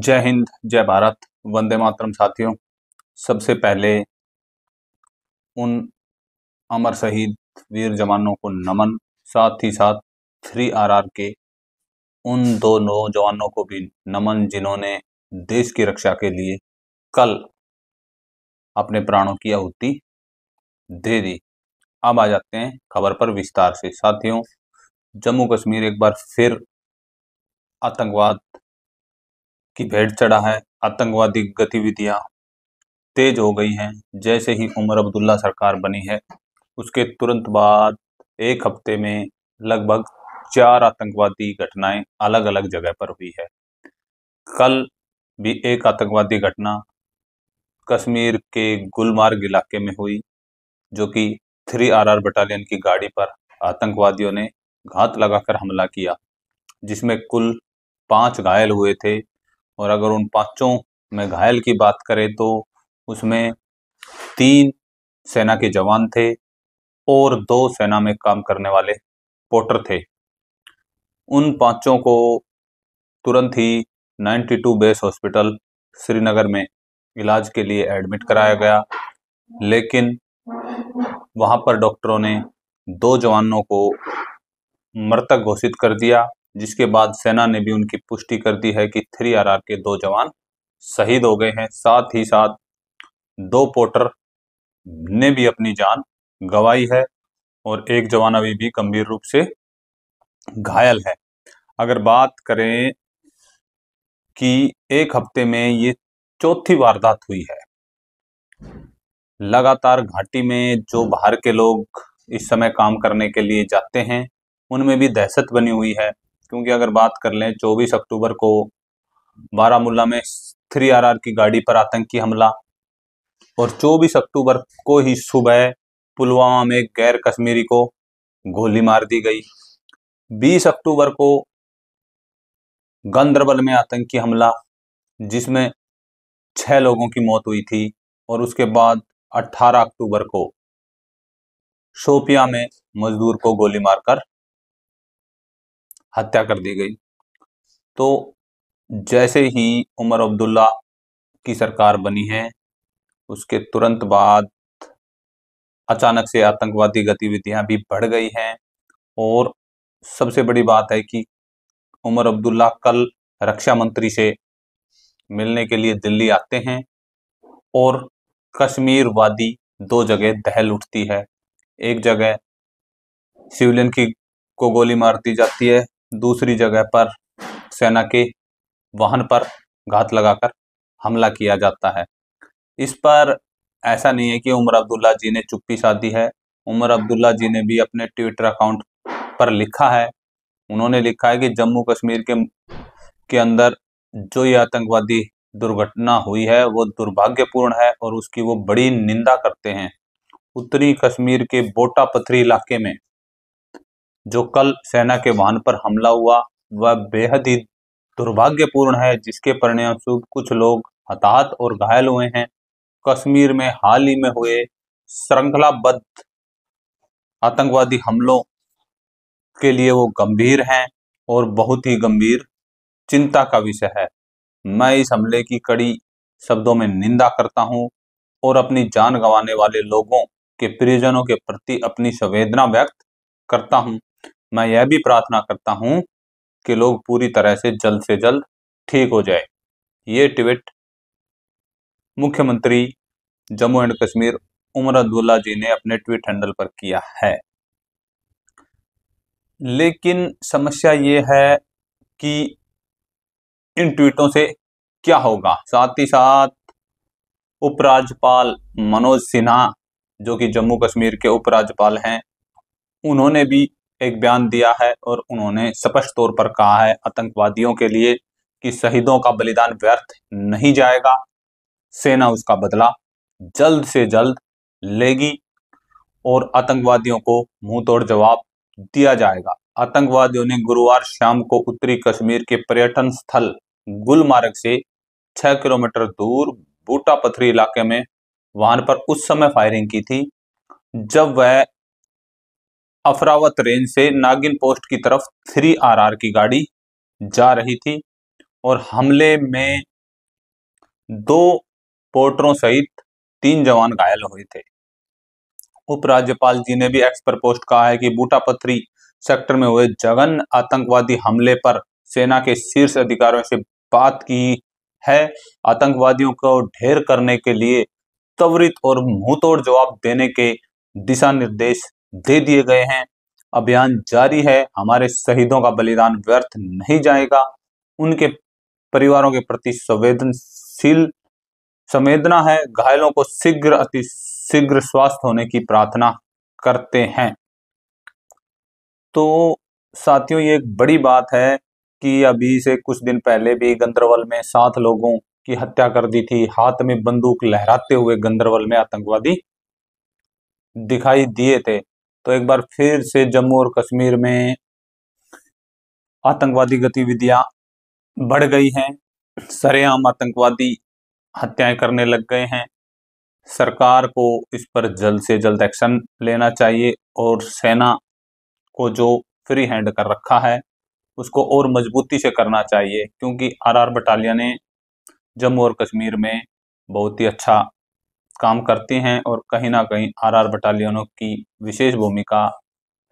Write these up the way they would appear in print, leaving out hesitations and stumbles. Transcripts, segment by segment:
जय हिंद, जय भारत, वंदे मातरम। साथियों, सबसे पहले उन अमर शहीद वीर जवानों को नमन, साथ ही साथ 3RR के उन दो नौजवानों को भी नमन जिन्होंने देश की रक्षा के लिए कल अपने प्राणों की आहुति दे दी। अब आ जाते हैं खबर पर विस्तार से। साथियों, जम्मू कश्मीर एक बार फिर आतंकवाद की भेंट चढ़ा है। आतंकवादी गतिविधियां तेज हो गई हैं। जैसे ही उमर अब्दुल्ला सरकार बनी है, उसके तुरंत बाद एक हफ्ते में लगभग 4 आतंकवादी घटनाएं अलग अलग जगह पर हुई है। कल भी एक आतंकवादी घटना कश्मीर के गुलमार्ग इलाके में हुई, जो कि 3RR बटालियन की गाड़ी पर आतंकवादियों ने घात लगाकर हमला किया, जिसमें कुल 5 घायल हुए थे। और अगर उन 5 में घायल की बात करें तो उसमें 3 सेना के जवान थे और 2 सेना में काम करने वाले पोर्टर थे। उन 5 को तुरंत ही 92 बेस हॉस्पिटल श्रीनगर में इलाज के लिए एडमिट कराया गया, लेकिन वहां पर डॉक्टरों ने 2 जवानों को मृतक घोषित कर दिया, जिसके बाद सेना ने भी उनकी पुष्टि कर दी है कि 3RR के 2 जवान शहीद हो गए हैं। साथ ही साथ 2 पोर्टर ने भी अपनी जान गंवाई है और एक जवान अभी भी गंभीर रूप से घायल है। अगर बात करें कि एक हफ्ते में ये चौथी वारदात हुई है। लगातार घाटी में जो बाहर के लोग इस समय काम करने के लिए जाते हैं, उनमें भी दहशत बनी हुई है। क्योंकि अगर बात कर लें, 24 अक्टूबर को बारामूला में 3RR की गाड़ी पर आतंकी हमला, और 24 अक्टूबर को ही सुबह पुलवामा में गैर कश्मीरी को गोली मार दी गई। 20 अक्टूबर को गांदरबल में आतंकी हमला, जिसमें 6 लोगों की मौत हुई थी। और उसके बाद 18 अक्टूबर को शोपियां में मजदूर को गोली मारकर हत्या कर दी गई। तो जैसे ही उमर अब्दुल्ला की सरकार बनी है, उसके तुरंत बाद अचानक से आतंकवादी गतिविधियां भी बढ़ गई हैं। और सबसे बड़ी बात है कि उमर अब्दुल्ला कल रक्षा मंत्री से मिलने के लिए दिल्ली आते हैं और कश्मीर वादी 2 जगह दहल उठती है। एक जगह सिविलियन को गोली मार दी जाती है, दूसरी जगह पर सेना के वाहन पर घात लगाकर हमला किया जाता है। इस पर ऐसा नहीं है कि उमर अब्दुल्ला जी ने चुप्पी साधी है। उमर अब्दुल्ला जी ने भी अपने ट्विटर अकाउंट पर लिखा है, उन्होंने लिखा है कि जम्मू कश्मीर के अंदर जो ये आतंकवादी दुर्घटना हुई है वो दुर्भाग्यपूर्ण है और उसकी वो बड़ी निंदा करते हैं। उत्तरी कश्मीर के बोटा पथरी इलाके में जो कल सेना के वाहन पर हमला हुआ, वह बेहद ही दुर्भाग्यपूर्ण है, जिसके परिणामस्वरूप कुछ लोग हताहत और घायल हुए हैं। कश्मीर में हाल ही में हुए श्रृंखलाबद्ध आतंकवादी हमलों के लिए वो गंभीर हैं और बहुत ही गंभीर चिंता का विषय है। मैं इस हमले की कड़ी शब्दों में निंदा करता हूं और अपनी जान गंवाने वाले लोगों के परिजनों के प्रति अपनी संवेदना व्यक्त करता हूं। मैं यह भी प्रार्थना करता हूं कि लोग पूरी तरह से जल्द ठीक हो जाए। ये ट्वीट मुख्यमंत्री जम्मू एंड कश्मीर उमर अब्दुल्ला जी ने अपने ट्वीट हैंडल पर किया है। लेकिन समस्या ये है कि इन ट्वीटों से क्या होगा। साथ ही साथ उपराज्यपाल मनोज सिन्हा, जो कि जम्मू कश्मीर के उपराज्यपाल हैं, उन्होंने भी एक बयान दिया है और उन्होंने स्पष्ट तौर पर कहा है आतंकवादियों के लिए कि शहीदों का बलिदान व्यर्थ नहीं जाएगा, सेना उसका बदला जल्द से जल्द लेगी और आतंकवादियों को मुंह तोड़ जवाब दिया जाएगा। आतंकवादियों ने गुरुवार शाम को उत्तरी कश्मीर के पर्यटन स्थल गुलमार्ग से 6 किलोमीटर दूर बूटा पथरी इलाके में वाहन पर उस समय फायरिंग की थी जब वह अफरावत रेंज से नागिन पोस्ट की तरफ 3RR की गाड़ी जा रही थी। और हमले में 2 पोर्टरों सहित 3 जवान घायल हुए थे। उपराज्यपाल जी ने भी एक्स पर पोस्ट कहा है कि बूटापथरी सेक्टर में हुए जघन्य आतंकवादी हमले पर सेना के शीर्ष अधिकारियों से बात की है। आतंकवादियों को ढेर करने के लिए त्वरित और मुंहतोड़ जवाब देने के दिशा निर्देश दे दिए गए हैं। अभियान जारी है, हमारे शहीदों का बलिदान व्यर्थ नहीं जाएगा। उनके परिवारों के प्रति संवेदना है। घायलों को अति शीघ्र स्वास्थ्य होने की प्रार्थना करते हैं। तो साथियों, ये एक बड़ी बात है कि अभी से कुछ दिन पहले भी गंदरबल में 7 लोगों की हत्या कर दी थी। हाथ में बंदूक लहराते हुए गंदरबल में आतंकवादी दिखाई दिए थे। तो एक बार फिर से जम्मू और कश्मीर में आतंकवादी गतिविधियां बढ़ गई हैं। सरेआम आतंकवादी हत्याएं करने लग गए हैं। सरकार को इस पर जल्द से जल्द एक्शन लेना चाहिए और सेना को जो फ्री हैंड कर रखा है उसको और मजबूती से करना चाहिए, क्योंकि आरआर बटालियन ने जम्मू और कश्मीर में बहुत ही अच्छा काम करती हैं और कहीं ना कहीं आरआर बटालियनों की विशेष भूमिका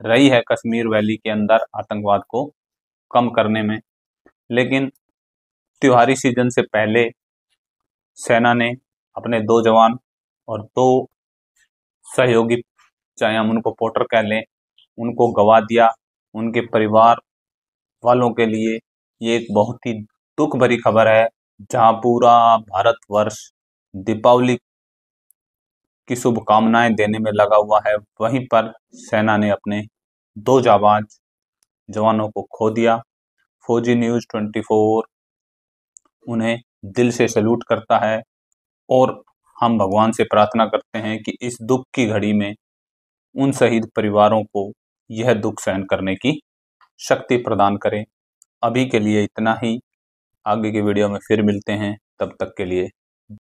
रही है कश्मीर वैली के अंदर आतंकवाद को कम करने में। लेकिन त्योहारी सीजन से पहले सेना ने अपने 2 जवान और 2 सहयोगी, चाहे हम उनको पोर्टर कह लें, उनको गवा दिया। उनके परिवार वालों के लिए ये एक बहुत ही दुख भरी खबर है। जहां पूरा भारतवर्ष दीपावली की शुभकामनाएं देने में लगा हुआ है, वहीं पर सेना ने अपने 2 जाबाज जवानों को खो दिया। फौजी न्यूज़ 24 उन्हें दिल से सैल्यूट करता है और हम भगवान से प्रार्थना करते हैं कि इस दुख की घड़ी में उन शहीद परिवारों को यह दुख सहन करने की शक्ति प्रदान करें। अभी के लिए इतना ही, आगे के वीडियो में फिर मिलते हैं, तब तक के लिए